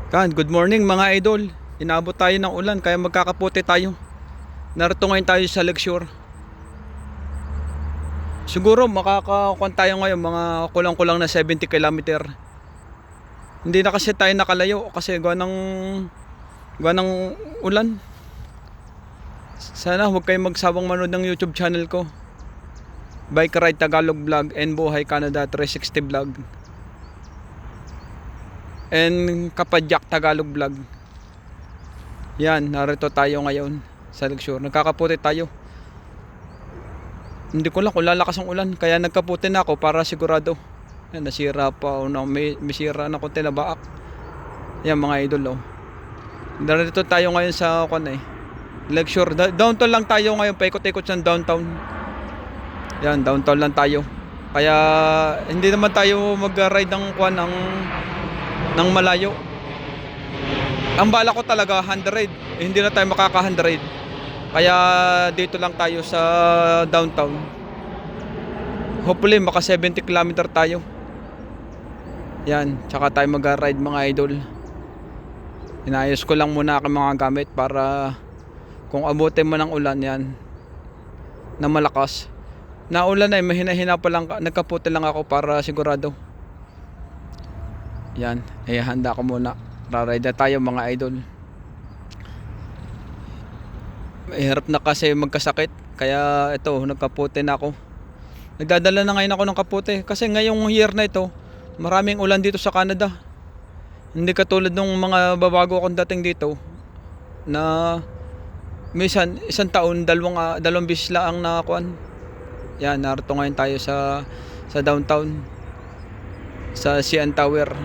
Good morning mga idol. Inabot tayo ng ulan kaya magkakapote tayo. Narito ngayon tayo sa Lakeshore. Siguro makakakuan tayo ngayon mga kulang-kulang na 70 kilometer. Hindi na kasi tayo nakalayo kasi gawa ng ulan. Sana huwag kayong magsawang manood ng YouTube channel ko. Bike Ride Tagalog Vlog and Buhay Canada 360 Vlog. And Kapadyak Tagalog Vlog. Yan, narito tayo ngayon sa Lakeshore. Nagkakaputi tayo. Hindi ko lang kung lalakas ang ulan, kaya nagkaputi na ako para sigurado. Yan, nasira pa o may sira na konti na baak. Yan mga idol oh. Narito tayo ngayon sa Lakeshore. Downtown lang tayo ngayon, paikot-ikot sa downtown. Yan, downtown lang tayo. Kaya hindi naman tayo mag-ride ng malayo. Ang bala ko talaga 100, hindi na tayo makaka 100. Kaya dito lang tayo sa downtown. Hopefully maka 70 km tayo. Yan, tsaka tayo mag-ride mga idol. Inayos ko lang muna ang mga gamit para kung abutin mo ng ulan yan na malakas. Naulan ay mahina-hina pa lang, nagkaputi lang ako para sigurado. Yan, handa ko muna. Raride na tayo mga idol. Mahirap na kasi magkasakit. Kaya ito, nagkaputi na ako. Nagdadala na ngayon ako ng kaputi. Kasi ngayong year na ito, maraming ulan dito sa Canada. Hindi katulad nung mga babago akong dating dito na minsan isang taon, dalawang beses lang na kuan. Yan, narito ngayon tayo sa downtown. Sa CN Tower.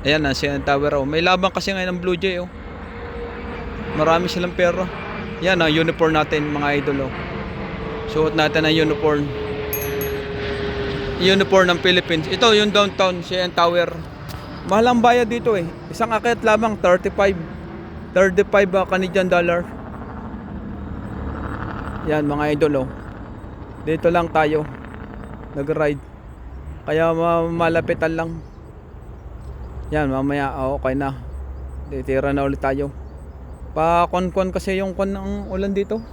Ayan na, CN Tower oh. May labang kasi ngayon ng Blue Jay oh. Marami silang pera. Yan ang uniform natin mga idol oh. Suot natin ang uniform. Uniform ng Philippines. Ito yung downtown CN Tower. Mahal ang bayad dito eh. Isang akyat lamang 35 Canadian dollar. Yan mga idol oh. Dito lang tayo nag-ride. Kaya malapitan lang. Yan, mamaya okay na. Titira na ulit tayo. Pa-kon-kon kasi yung ng ulan dito.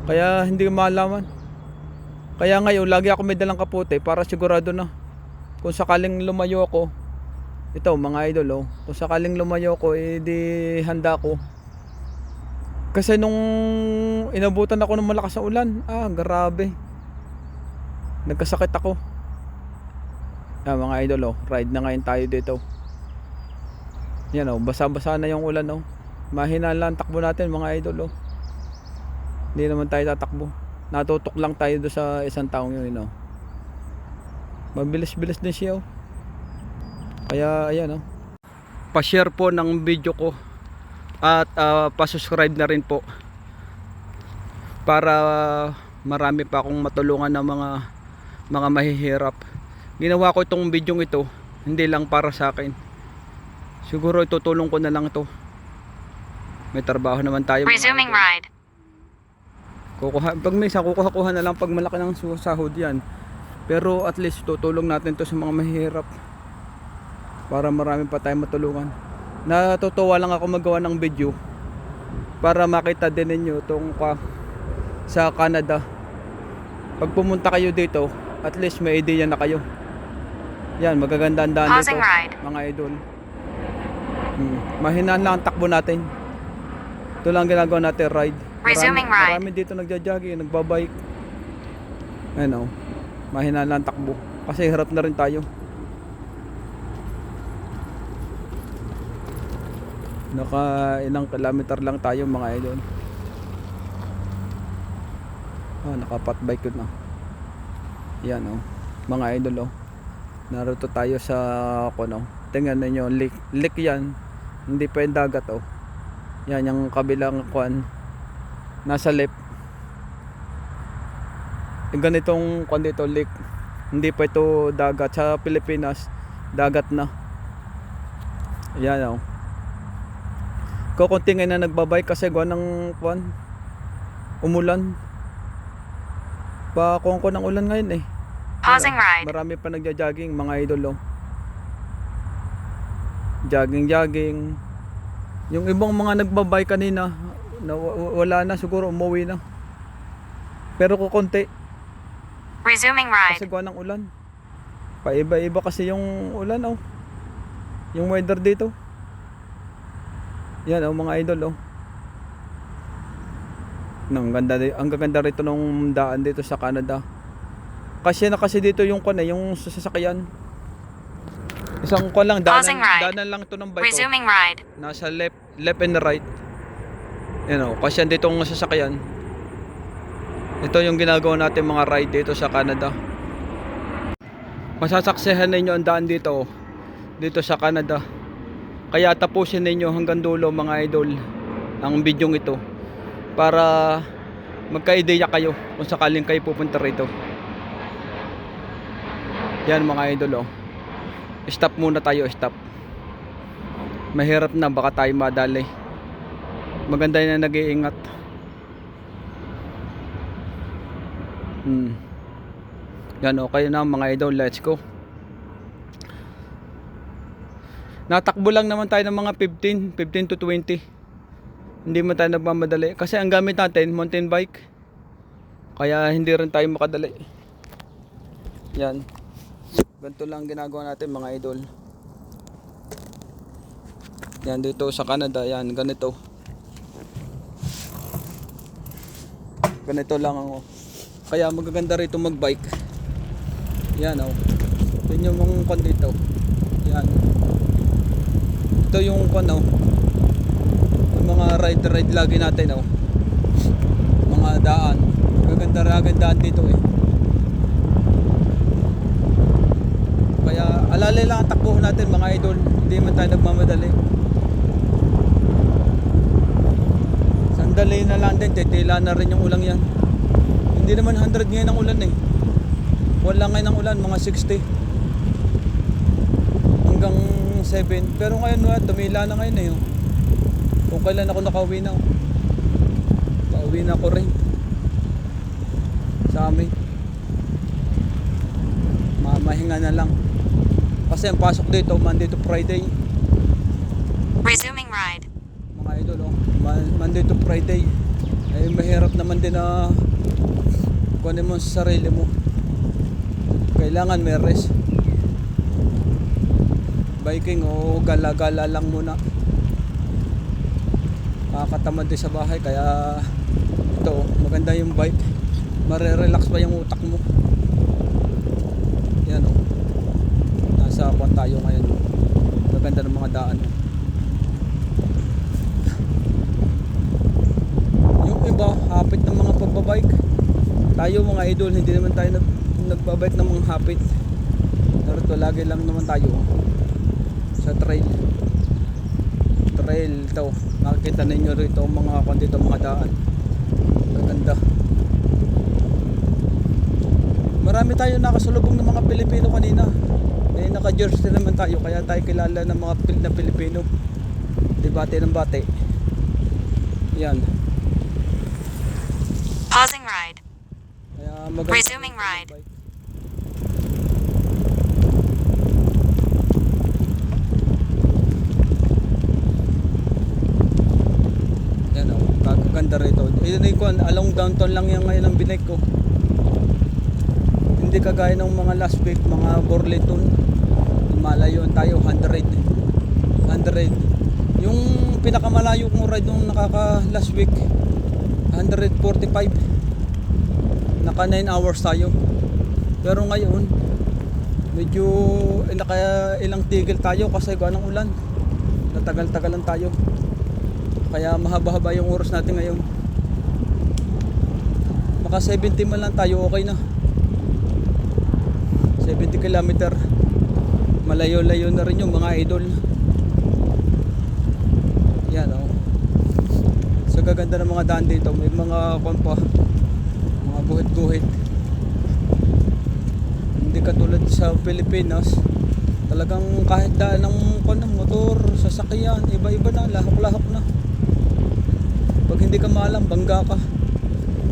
Kaya hindi malaman. Kaya ngayon lagi ako may dalang kaputi para sigurado na. Kung sakaling lumayo ako, ito mga idol oh. Kung sakaling lumayo ako, di handa ko. Kasi nung inabutan ako ng malakas na ulan, grabe. Nagkasakit ako. Mga idol oh, ride na ngayon tayo dito. Yan oh, basa-basa na yung ulan oh. Mahina lang takbo natin mga idol oh. Hindi naman tayo tatakbo. Natutok lang tayo do sa isang taong yun oh. Mabilis-bilis din siya oh. Kaya ayan oh. Pa-share po ng video ko at pa-subscribe na rin po para marami pa akong matulungan ng mga mahihirap. Ginawa ko itong video ito hindi lang para sa akin. Siguro itutulong ko na lang ito. May trabaho naman tayo. Resuming ride. Pag may kukuha na lang pag malaki ng sahod yan. Pero at least tutulong natin to sa mga mahihirap. Para marami pa tayong matulungan. Natutuwa lang ako magawa ng video para makita din ninyo itong sa Canada. Pag pumunta kayo dito, at least may idea na kayo. Yan, magaganda ang daan dito mga idol. Mahinaan lang ang takbo natin. Ito lang ginagawa natin, ride. Marami dito nagja-jogging, nagbabike. Ayan o, mahinaan lang ang takbo. Kasi hirap na rin tayo. Naka ilang kilometer lang tayo mga idol. Naka-pat bike yun na. Yan o, mga idol o. Narito tayo sa tingnan niyo, lake yan. Hindi pa yung dagat oh. Yan yung kabilang nasa left. Yung ganitong dito lake. Hindi pa ito dagat. Sa Pilipinas dagat na. Yan oh. Kukunti ngayon na nagbabike kasi gawa ng umulan. Pa-kongko ng ulan ngayon eh. Pausing ride. Marami pa nagja-jogging mga idol oh. jogging. Yung ibang mga nagbabike kanina, wala na, siguro umuwi na. Pero kukunti. Resuming Kasi ride. gawa ng ulan. Paiba-iba kasi yung ulan, oh. Yung weather dito. Yan, oh, mga idol, oh. Ang gaganda rito ng daan dito sa Canada. Kasi na kasi dito yung yung sasakyan. Isang lang, Pausing ride. daanan lang to ng bike, oh. Resuming ride. Nasa left and right. Yan, oh, kasi dito ang sasakyan. Ito yung ginagawa natin mga ride dito sa Canada. Masasaksihan ninyo ang daan dito, oh, dito sa Canada. Kaya tapusin ninyo hanggang dulo mga idol ang bidyong ito para magka-ideya kayo kung sakaling kayo pupunta rito. Yan mga idol, oh. Stop muna tayo, stop. Mahirap na, baka tayo madali. Maganda na nag-iingat. Yan, okay na mga idol, let's go. Natakbo lang naman tayo ng mga 15 to 20. Hindi man tayo nagmamadali kasi ang gamit natin mountain bike. Kaya hindi rin tayo makadali. Yan. Ganito lang ginagawa natin mga idol. Yan dito sa Canada, yan ganito. Ganito lang ako. Kaya magaganda rito magbike. Yan, oh. Yun yung mga kon dito. Yan. Ito yung kon, oh. Yung mga ride lagi natin, oh. Mga daan. Magaganda dito, eh. Kaya alalay lang ang takbo natin mga idol. Hindi man tayo nagmamadali. Sandali na lang din, titila na rin yung ulang yan. Hindi naman 100 ngayon ang ulan, eh. Wala ngayon ang ulan, mga 60 hanggang 7. Pero ngayon tumila na ngayon, eh, oh. Kung kailan ako nakauwi na, oh. Pauwi na ako rin sa amin. Mahinga na lang kasi ang pasok dito Monday to Friday. Resuming ride. Mga idol, oh. Monday to Friday. Eh mahirap naman din na kunin mo sa sarili mo. Kailangan may rest. Biking o gala-gala lang muna. Nakakatamad din sa bahay kaya ito, oh, maganda yung bike. Mare-relax pa yung utak mo. Yan, oh. Nasa kwan tayo ngayon. Maganda ng mga daan, oh. Yung iba hapit ng mga pagbabike. Tayo mga idol, hindi naman tayo nagbabike ng mga hapit. Narito lagi lang naman tayo, oh. Sa trail to. Makikita ninyo rito mga kwan dito, mga daan. Maganda. Marami tayo nakasalubong ng mga Pilipino kanina. Eh naka-jersey naman tayo kaya tayo kilala ng mga Pilipino. Di bate ng bate. Yan. Pausing ride. Kaya maganda. Resuming ride. Yan, oh, kaganda rito. Along downtown lang yan ngayon ang binike ko. Hindi kagaya ng mga last week, mga Burlington. Malayo tayo, 100. Yung pinakamalayo kong ride nung last week, 145. Naka 9 hours tayo. Pero ngayon, medyo naka ilang tigil tayo kasi gawa ng ulan. Natagal-tagalan tayo. Kaya mahaba-haba yung oras natin ngayon. Maka 70 man lang tayo, okay na. 70 kilometer. Malayo-layo na rin yung mga idol. Yan, oh. So gaganda ng mga daan dito. May mga kompa, mga guhit-guhit. Hindi katulad sa Pilipinas. Talagang kahit daan ng motor, sasakyan, iba-iba na, lahok-lahok na. Pag hindi ka maalam, bangga ka.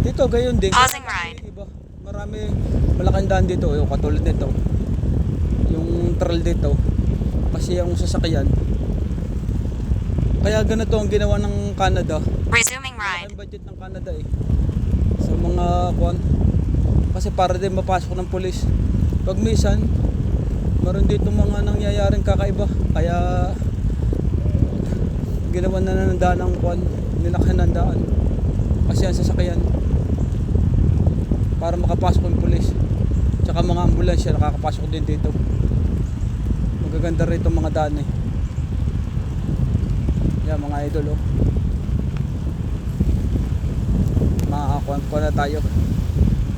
Dito gayon din. Pausing ride. Iba. Marami malaking daan dito, yung katulad nito. Yung trail dito. Kasi yung sasakyan Kaya ganito ang ginawa ng Canada. Resuming Malaki ride. ang budget ng Canada eh. Sa mga kwan. Kasi para din mapasok ng pulis. Pag minsan, meron dito mga nangyayaring kakaiba. Kaya ginawa na ng daan ng kwan. Nilakhan ng daan. Kasi ang sasakyan. Para makapasok yung pulis. Tsaka mga ambulansya nakakapasok din dito. Magaganda rito mga daan eh. Yan mga idol oh. Makakakuha ko na tayo.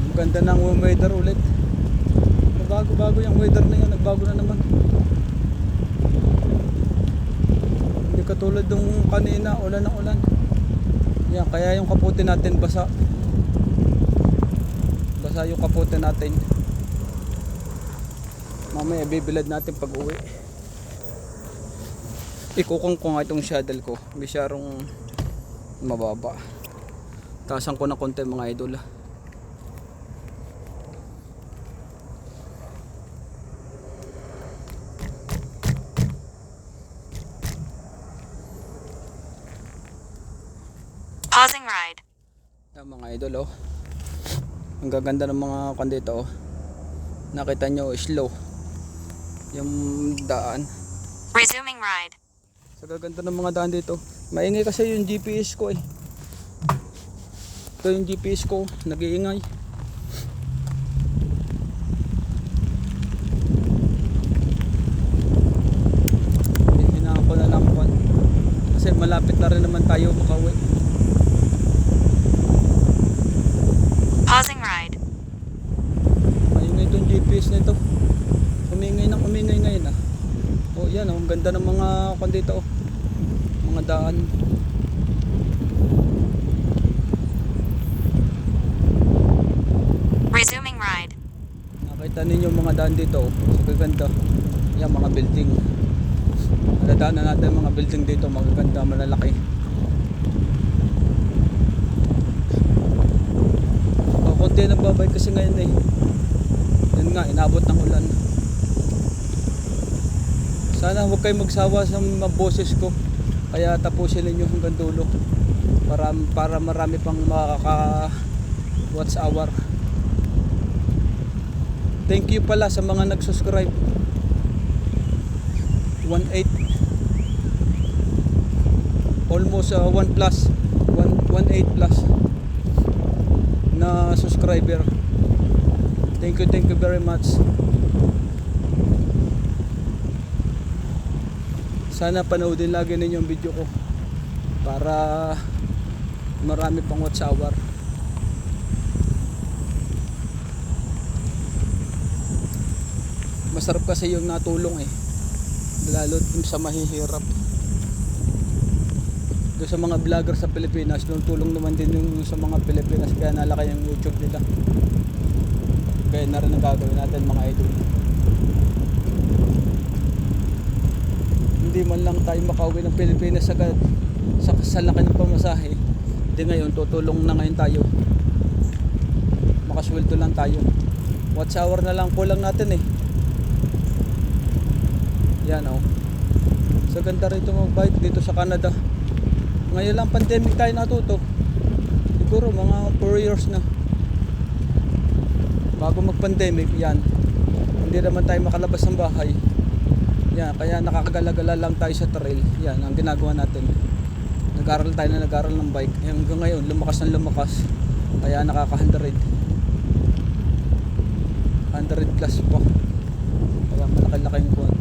Maganda ng weather ulit. Bago yung weather na yan. Nagbago na naman. Hindi katulad nung kanina. Ulan ng ulan. Yan, kaya yung kaputi natin basa. Basa yung kaputi natin. Mamaya bibilad natin pag uwi. Ikukong ko nga itong saddle ko. Bisyarong mababa. Taasan ko na konti mga idol. Pausing ride. Yan mga idol oh. Ang gaganda ng mga kandito oh. Nakita nyo slow. Yung daan. Resuming ride. Sa gaganda ng mga daan dito. Maingay kasi yung GPS ko eh. Ito yung GPS ko. Nag-iingay. Hinahan ko na lang po. Kasi malapit na rin naman tayo makauwi. Pausing ride. Maingay itong GPS nito. Umingay ngayon ah. Oh yan oh. Ang ganda ng mga kandito oh. Mga daan. Resuming ride. Nakita ninyo mga daan dito oh. Gaganda. Yan mga building. Nadaan na natin mga building dito. Magaganda, malalaki. O konti nagbabay kasi ngayon eh. Yun nga, inabot ng ulan. Sana huwag kayong magsawa sa mga boses ko. Kaya tapusin ninyo hanggang dulo. Para marami pang makaka watch hour. Thank you pala sa mga nag-subscribe. 1.8 almost 1 plus 1.8 plus na subscriber. Thank you very much. Sana panoodin lagi ninyo yung video ko para marami pang watch hour. Masarap kasi yung natulong eh, lalo sa mahihirap. Doon sa mga vlogger sa Pilipinas, tulong naman din yung sa mga Pilipinas, kaya nalaki yung YouTube nila. Kaya na rin ang gagawin natin mga idol. Hindi man lang tayo makauwi ng Pilipinas agad sa laki ng pamasahe. Hindi, ngayon tutulong na ngayon tayo. Makasweldo lang tayo. Watch hour na lang kulang natin eh. Yan oh. So ganda rito mag-bike dito sa Canada. Ngayon lang pandemic tayo natuto. Siguro mga 4 years na. Bago mag-pandemic yan. Hindi naman tayo makalabas ng bahay. Yan, kaya nakakagala-gala lang tayo sa trail. Yan ang ginagawa natin. Nag-aral tayo na nag-aral ng bike. Hanggang ngayon lumakas ng lumakas. Kaya nakaka-100. 100 plus po. Kaya malaki-laki yung kuwan.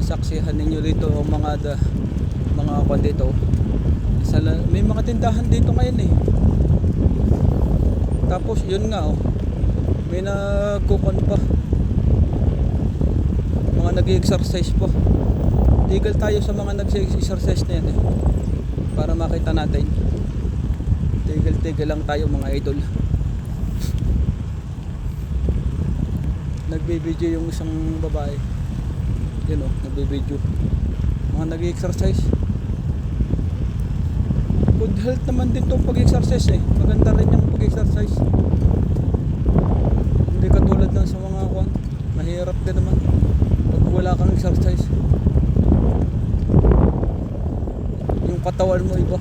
Saksihan ninyo rito ang mga kwan dito. May mga tindahan dito ngayon eh. Tapos yun nga oh. May nagkukon pa. Mga nag-exercise pa. Tigil tayo sa mga nag-exercise na yan eh. Para makita natin. Tigil lang tayo mga idol. Nagbibideo yung isang babae. Yun o, nagbibideo. Mga nag-exercise. Good health naman din to pag-exercise eh. Maganda rin yung pag-exercise. Hindi katulad ng sa mga kwan. Mahirap din naman pag wala kang exercise. Yung katawan mo iba.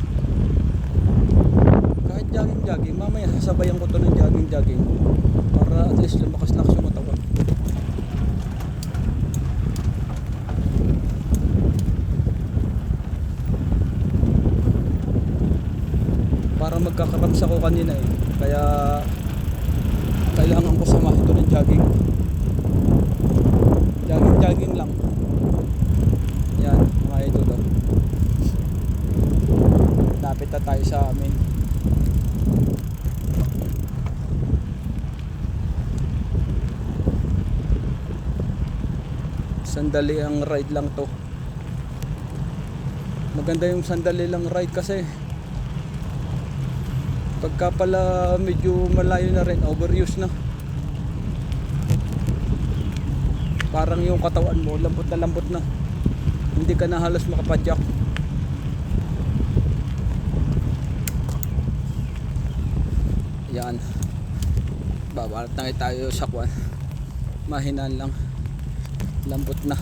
Kahit jogging, mamaya sasabayan ko to ng jogging para at least lumakas-lakas yung katawan. Para magkakarams ako kanina eh. Kaya kailangan ko samahin ito ng jogging. Jogging lang. Yan, mga idol. Oh. Lapit na tayo sa amin. Sandali ang ride lang to. Maganda yung sandali lang ride kasi pagka pala medyo malayo na rin, overuse na. Parang yung katawan mo lambot na. Hindi ka na halos makapadyak. Yan. Babalat na tayo sa kwan. Mahinaan lang. Lambot na.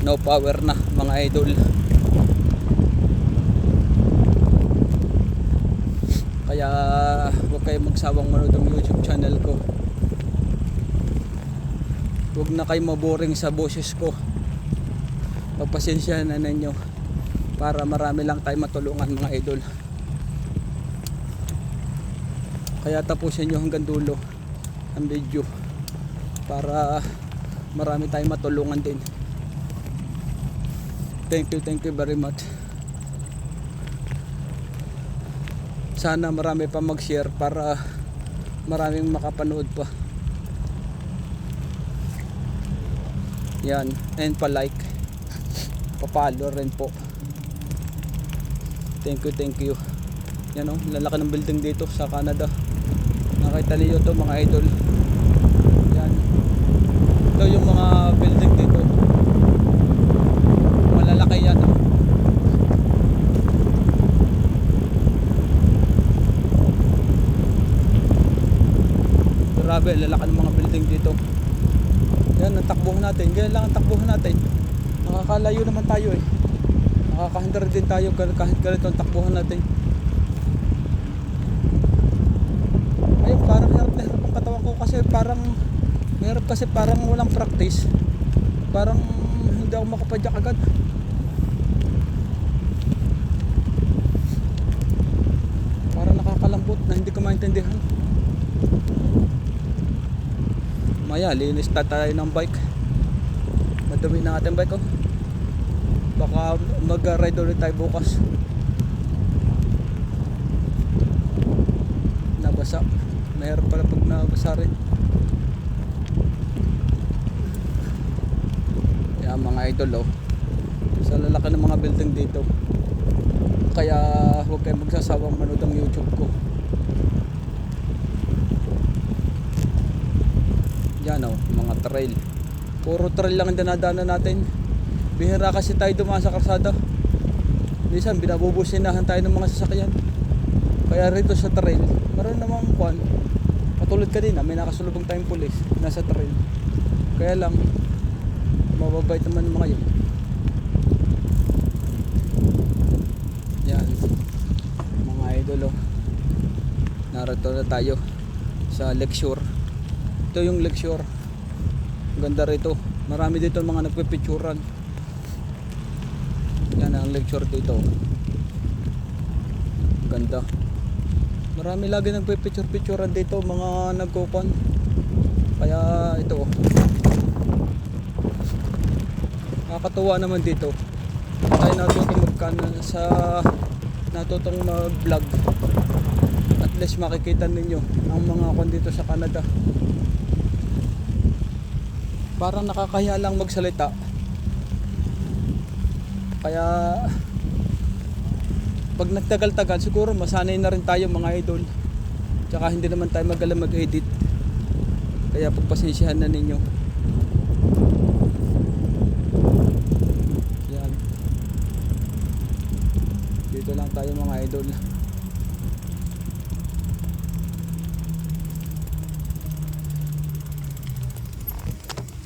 No power na mga idol. Kaya huwag kayo magsawang manood ng YouTube channel ko. Huwag na kayo maboring sa boses ko. Pagpasensyahan na ninyo para marami lang tayo matulungan mga idol. Kaya tapusin nyo hanggang dulo ang video para marami tayong matulungan din. Thank you very much. Sana marami pa mag-share para maraming makapanood pa. Yan, and pa-like, pa-follow rin po. Thank you. Yan o, lalaki ng building dito sa Canada. Nakita niyo to mga idol. Yan. Ito yung mga building dito. Malalaki yan o. Grabe, lalaki ng mga building dito. Yan, ang takbuhan natin. Ganyan lang ang takbuhan natin. Nakakalayo naman tayo eh. Nakaka-100 din tayo kahit ganito ang takbuhan natin. Ayun, parang hirap na hirap ang katawan ko kasi parang walang practice. Parang hindi ako makapadyak agad. Parang nakakalambot na hindi ko maintindihan. Maya, linis tayo ng bike. Madumi na ating bike oh. Baka mag-ride ulit tayo bukas. Nabasa. Mayroon pala pag nabasa rin. Yan mga idol oh. Sa lalaki ng mga building dito. Kaya huwag kayo magsasawang manood ang YouTube ko. Yan o, mga trail. Puro trail lang ang dinadaanan natin. Bihira kasi tayo dumaan sa karsada. Minsan binabubusinahan tayo ng mga sasakyan. Kaya rito sa trail, meron namang kwan. Katulad kanina, may nakasulubong tayong pulis nasa trail. Kaya lang, mababait naman mga yun. Yan, mga idol o. Narito na tayo sa Lakeshore. Ito yung Lakeshore. Ganda rito. Marami dito mga nagpipicturan. Yan ang Lakeshore dito. Ganda. Marami lagi nagpipicturan dito, mga nagkukon. Kaya ito. Nakakatuwa naman dito. Tayo natutong mag-vlog. At least makikita ninyo ang mga kon dito sa Canada. Parang nakakahiya lang magsalita. Kaya pag nagtagal-tagal siguro masanay na rin tayo mga idol. Tsaka hindi naman tayo magalang mag-edit. Kaya pagpasensyahan na ninyo. Yan. Dito dito lang tayo mga idol.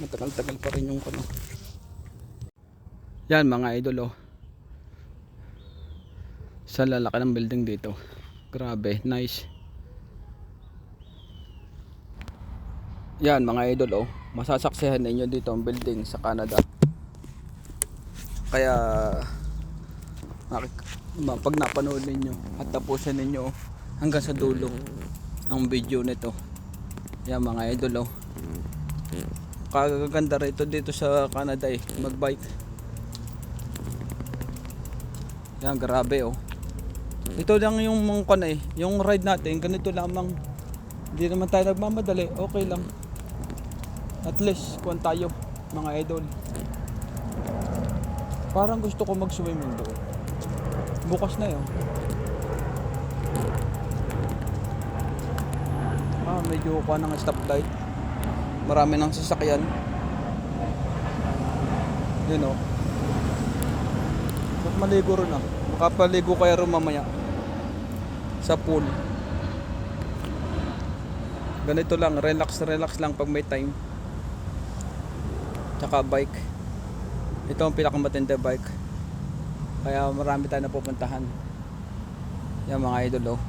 Matagal-tagal pa rin yung kano. Yan mga idol oh. Sa lalaki ng building dito. Grabe, nice. Yan mga idol oh. Masasaksihan ninyo dito ang building sa Canada. Kaya pag napanood ninyo at tapusin ninyo hanggang sa dulo ang video nito. Yan mga idol oh. Kagaganda rito dito sa Canada eh, magbike. Yan grabe oh. Ito lang yung mga yung ride natin ganito lamang. Hindi naman tayo nagmamadali, okay lang. At least kuwan tayo mga idol. Parang gusto ko mag-swimming doon. Bukas na yun. Medyo kuha ng stoplight. Marami ng sasakyan. Yun o. Ba't maligo rin ah? Makapaligo kaya rin mamaya. Sa pool. Ganito lang, relax lang pag may time. Tsaka bike. Ito ang pinakamatindi bike. Kaya marami tayo napupuntahan. Yan mga idol oh.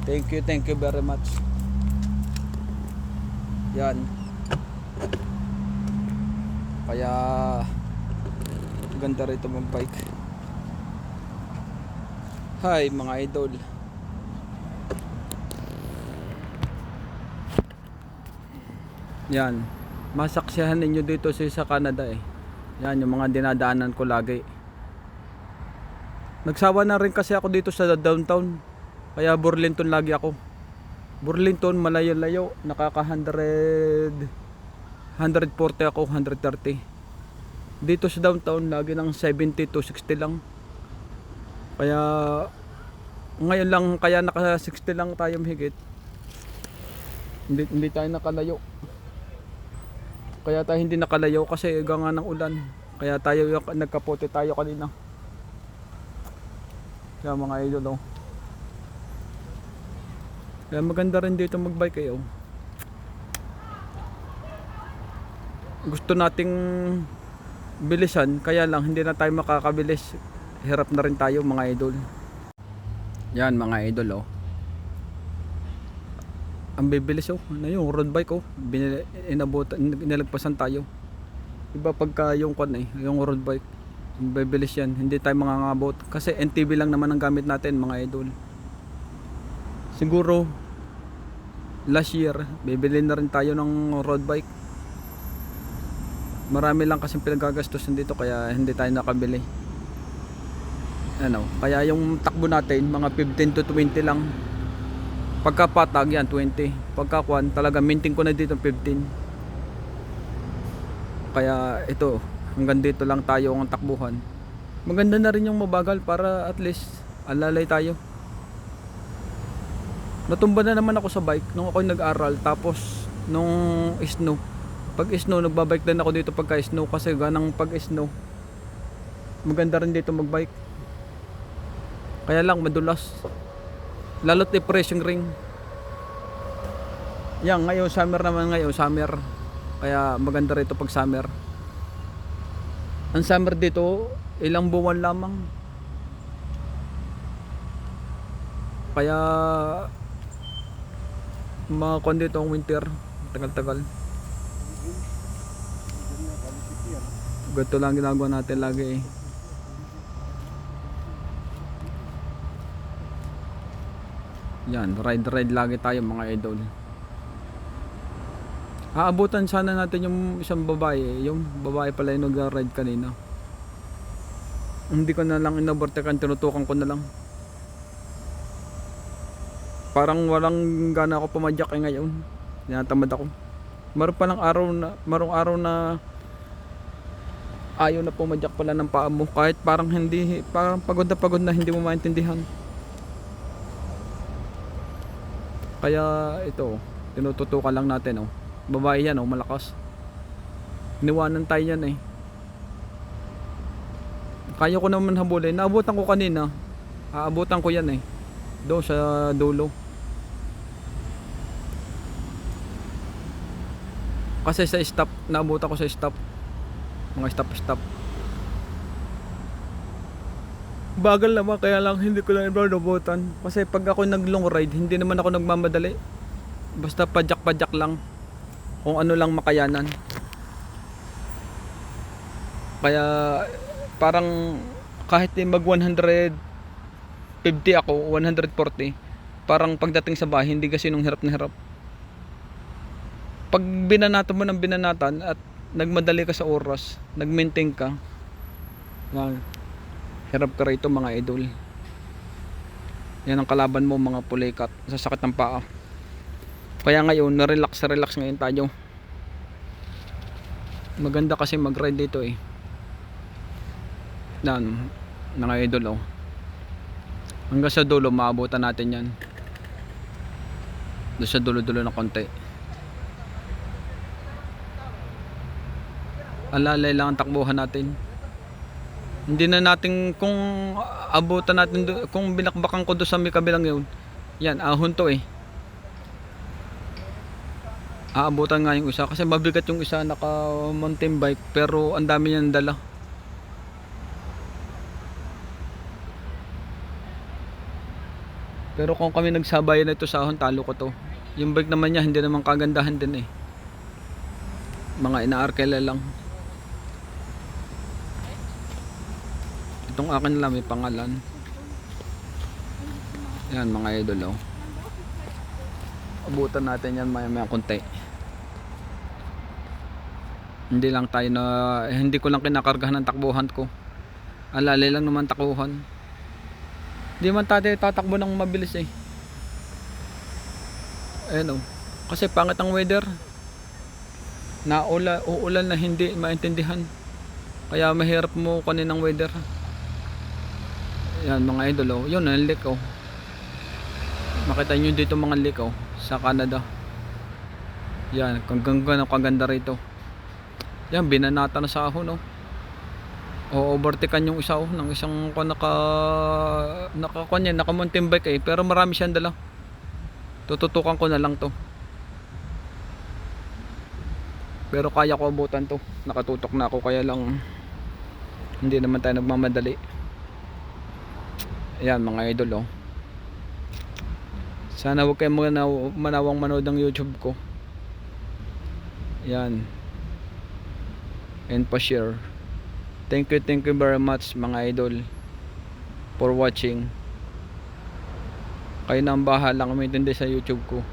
Thank you very much. Yan. Kaya ganda rito mag-bike. Hi mga idol. Yan. Masaksihan ninyo dito sa Canada eh. Yan yung mga dinadaanan ko lagi. Nagsawa na rin kasi ako dito sa downtown. Kaya Burlington lagi ako. Burlington malayo-layo, nakaka 140 ako, 130. Dito sa downtown lagi ng 70 to 60 lang. Kaya ngayon lang kaya naka 60 lang tayo mahigit. Hindi tayo nakalayo. Kaya tayo hindi nakalayo kasi ganga ng ulan. Kaya tayo nagkapote tayo kanina. Kaya mga idol oh. Kaya maganda rin dito magbike kayo. Gusto nating bilisan, kaya lang hindi na tayo makakabilis. Hirap na rin tayo mga idol. Yan mga idol oh. Ang bibilis oh. Ano yung road bike oh. Inalagpasan tayo. Iba pagka yung yung road bike. Bibilis yan. Hindi tayo mangangabot. Kasi NTV lang naman ang gamit natin mga idol. Siguro last year bibili na rin tayo ng road bike. Marami lang kasing pinagagastusan dito kaya hindi tayo nakabili. Kaya yung takbo natin mga 15 to 20 lang. Pagka patag yan 20. Pagka kuwan talaga maintain ko na dito 15. Kaya ito hanggang dito lang tayo ang takbuhan. Maganda na rin yung mabagal para at least alalay tayo. Natumba na naman ako sa bike nung ako nag-aral. Tapos nung snow, pag snow nagbabike din ako dito pagka snow. Kasi ganang pag snow maganda rin dito magbike. Kaya lang madulas. Lalo't i-pressing ring. Yan ngayon summer naman ngayon summer. Kaya maganda rito pag summer. Ang summer dito ilang buwan lamang. Kaya mga dito ang winter tagal-tagal. Ganito lang ginagawa natin lagi eh. Yan, ride lagi tayo mga idol. Aabutan sana natin yung isang babae. Yung babae pala yung nag-ride kanina. Hindi ko na lang in-overtaken, tinutukan ko na lang. Parang walang gana ako pumadyak ngayon. Tinatamad ako. Marong araw na ayaw na pumadyak pala ng paa mo. Kahit parang pagod na hindi mo maintindihan. Kaya ito, tinututukan lang natin oh. Babae yan oh, malakas. Niwanan tayo yan eh. Kaya ko naman habulin. Naabutan ko kanina. Aabutan ko yan eh. Doon sa dulo. Kasi sa stop, naabutan ko sa stop. Mga stop. Bagal naman, kaya lang hindi ko lang inabutan. Kasi pag ako nag long ride, hindi naman ako nagmamadali. Basta padyak lang. Kung ano lang makayanan. Kaya parang kahit mag 150 ako, 140, parang pagdating sa bahay hindi kasi nung hirap na hirap. Pag binanatan mo ng binanatan at nagmadali ka sa oras, nag-maintain ka, hirap ka rito mga idol. Yan ang kalaban mo mga pulikat, sasakit ng paa. Kaya ngayon, relax ngayon tayo. Maganda kasi mag-ride dito eh. Yan, mga idol oh. Hanggang sa dulo, maabutan natin yan. Doon sa dulo-dulo ng konti. Alalay lang ang takbuhan natin. Hindi na natin, kung abutan natin, kung binakbakan ko doon sa may kabilang yun, yan, ahon to eh. Aabutan nga yung isa, kasi mabigat yung isa, naka mountain bike, pero ang dami niyang dala. Pero kung kami nagsabayan nito sa ahon, talo ko to. Yung bike naman niya, hindi naman kagandahan din eh. Mga inaarkela lang. Itong akin lang may pangalan. Yan mga idol oh. Abutan natin yan maya konti. Hindi lang tayo na hindi ko lang kinakargahan ng takbuhan ko. Alali lang naman takuhan. Hindi man tayo tatakbo ng mabilis eh. Ayan oh. Kasi pangit ang weather. Uulan na hindi maintindihan. Kaya mahirap mo kunin ng weather. Yan mga idol oh. Yun ang lake oh. Makita nyo dito mga lake oh. Sa Canada. Yan. Kaganda rito. Yan. Binanata na sa ahon oh. O overtaken yung isa oh. Ng isang naka mountain bike eh. Pero marami siyang dala. Tututukan ko na lang to. Pero kaya ko abutan to. Nakatutok na ako, kaya lang hindi naman tayo nagmamadali. Ayan mga idol oh. Sana huwag kayong manawang manood ng YouTube ko. Ayan. And pa-share. Thank you very much mga idol for watching. Kayo na ang bahalang umintindi sa YouTube ko.